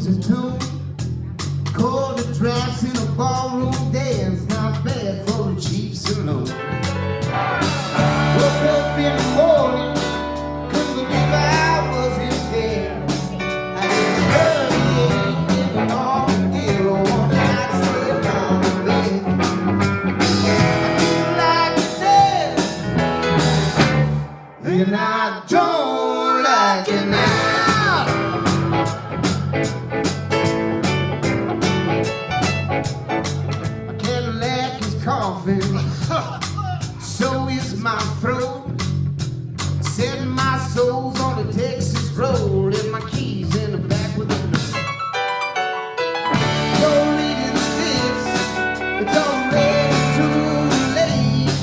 keeps a tune. Call the drafts in a ballroom dance, not bad for a cheap saloon. Woke up in the morning, couldn't believe I wasn't there. I was early, getting on the deal, one night stay around the bed. And I don't like it now. My Cadillac is coughing, so is my throat. Setting my soul's on a Texas road, and my keys in the back with a note. Don't read it this, it's already too late.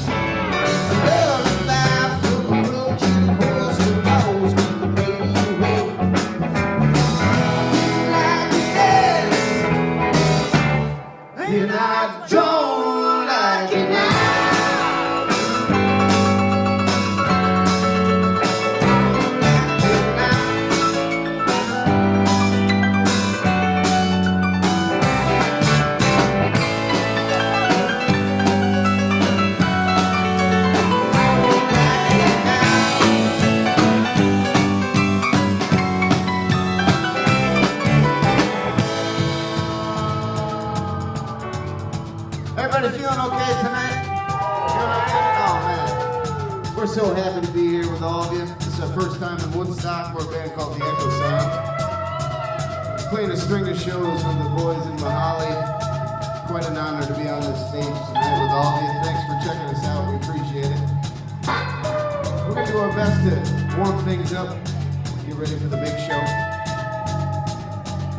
A lullaby from a broken horse that rolls with the baby away. Like this, and I don't like it now. Everybody feeling okay tonight? Feeling okay? Oh man, we're so happy to be here with all of you. This is our first time in Woodstock. We're a band called the Echo Sound. Playing a string of shows with the boys in Mahali. Quite an honor to be on this stage tonight with all of you. Thanks for checking us out. We appreciate it. We're going to do our best to warm things up, get ready for the big show.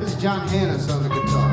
This is John Hannes on the guitar.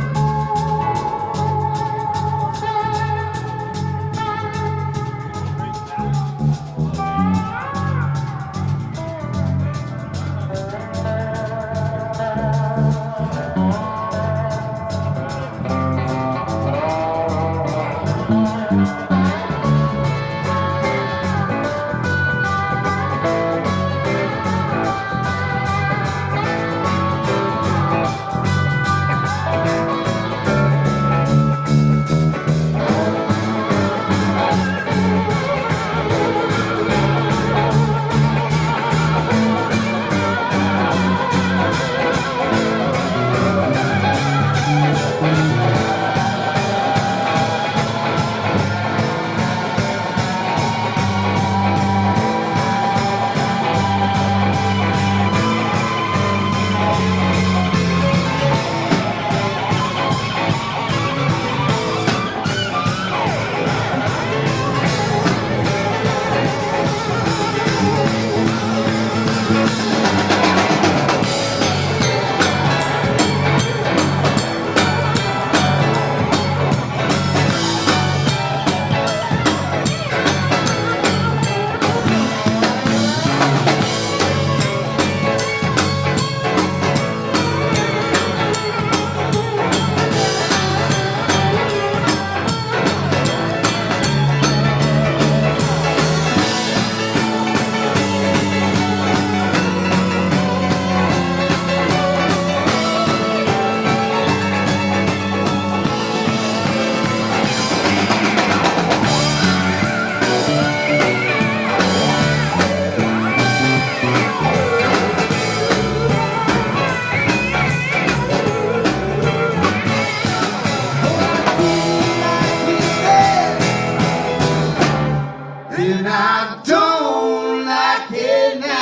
And I don't like it now.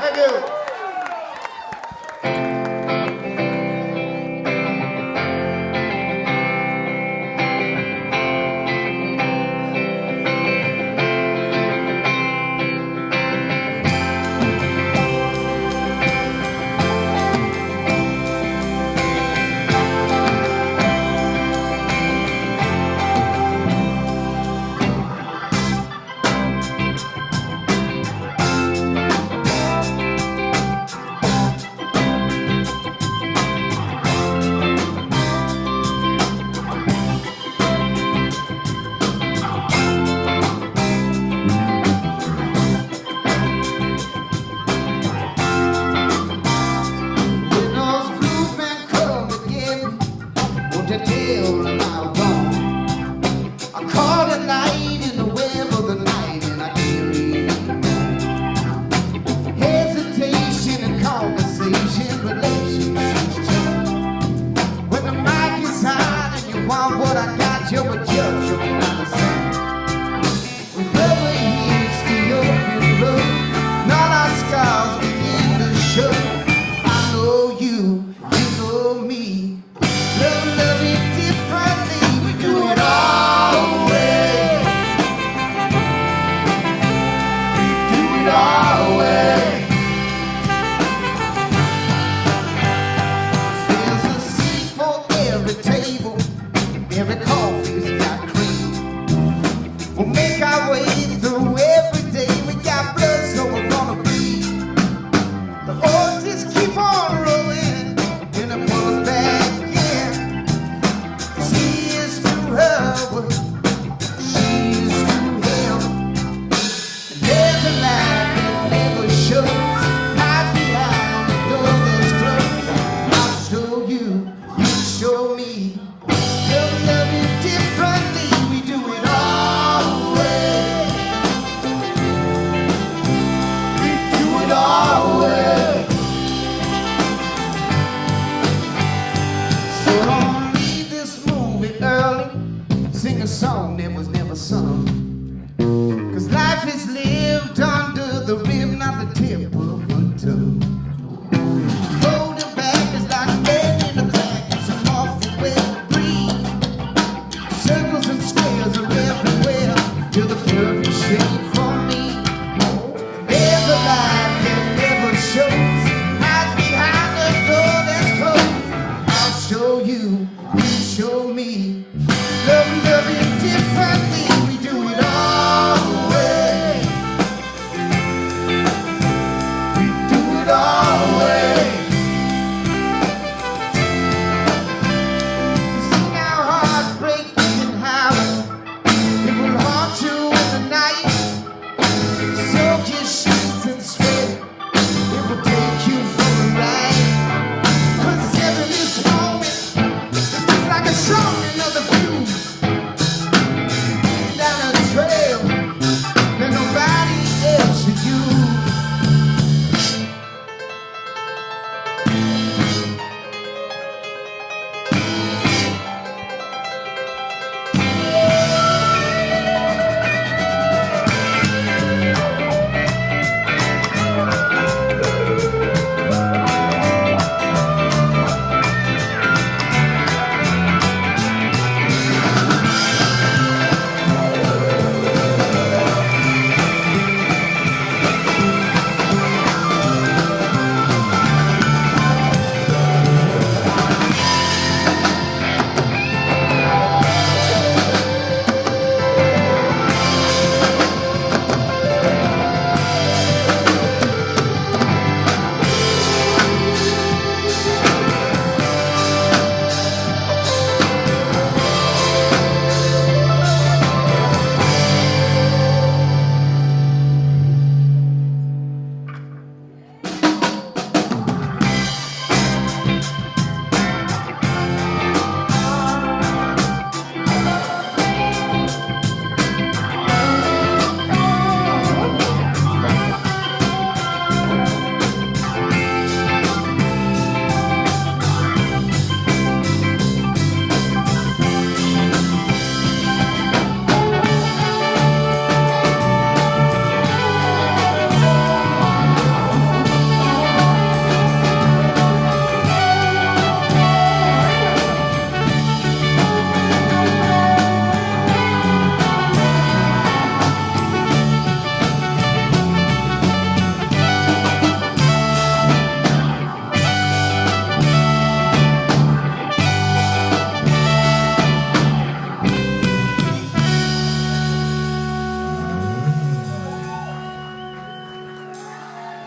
Thank you.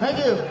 Thank you.